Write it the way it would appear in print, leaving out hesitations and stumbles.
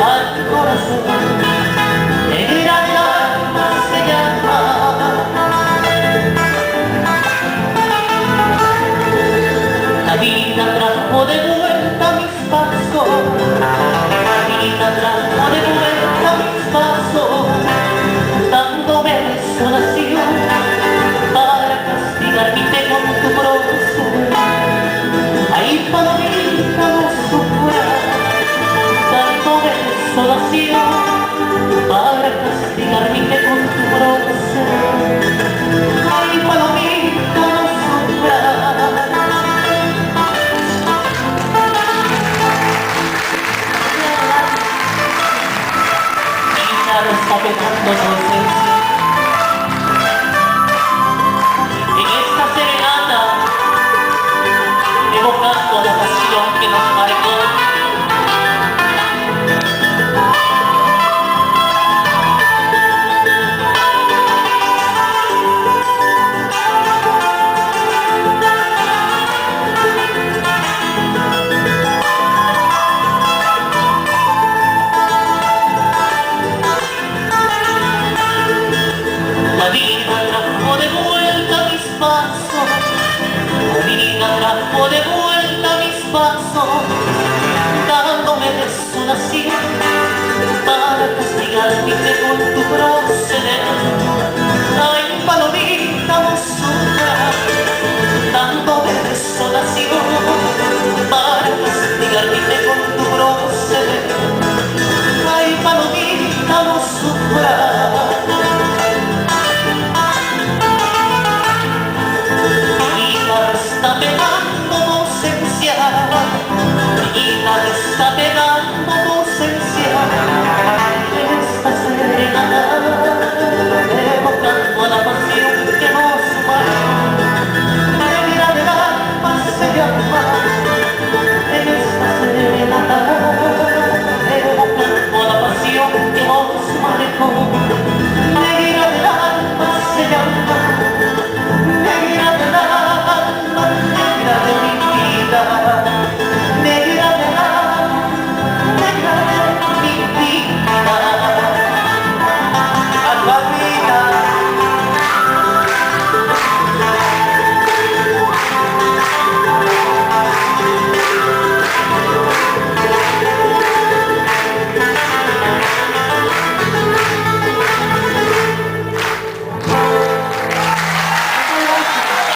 al corazón, negra del alma se llama. La vida trajo de vuelta mis pasos, la vida trajo de vuelta mis pasos, dándome desolación para castigar mi fe con tu bronce. Ay, palomita, no sufras, dándome desolación para castigar mi fe con tu bronce. Ay, palomita, no sufras. Está pegando, no sé.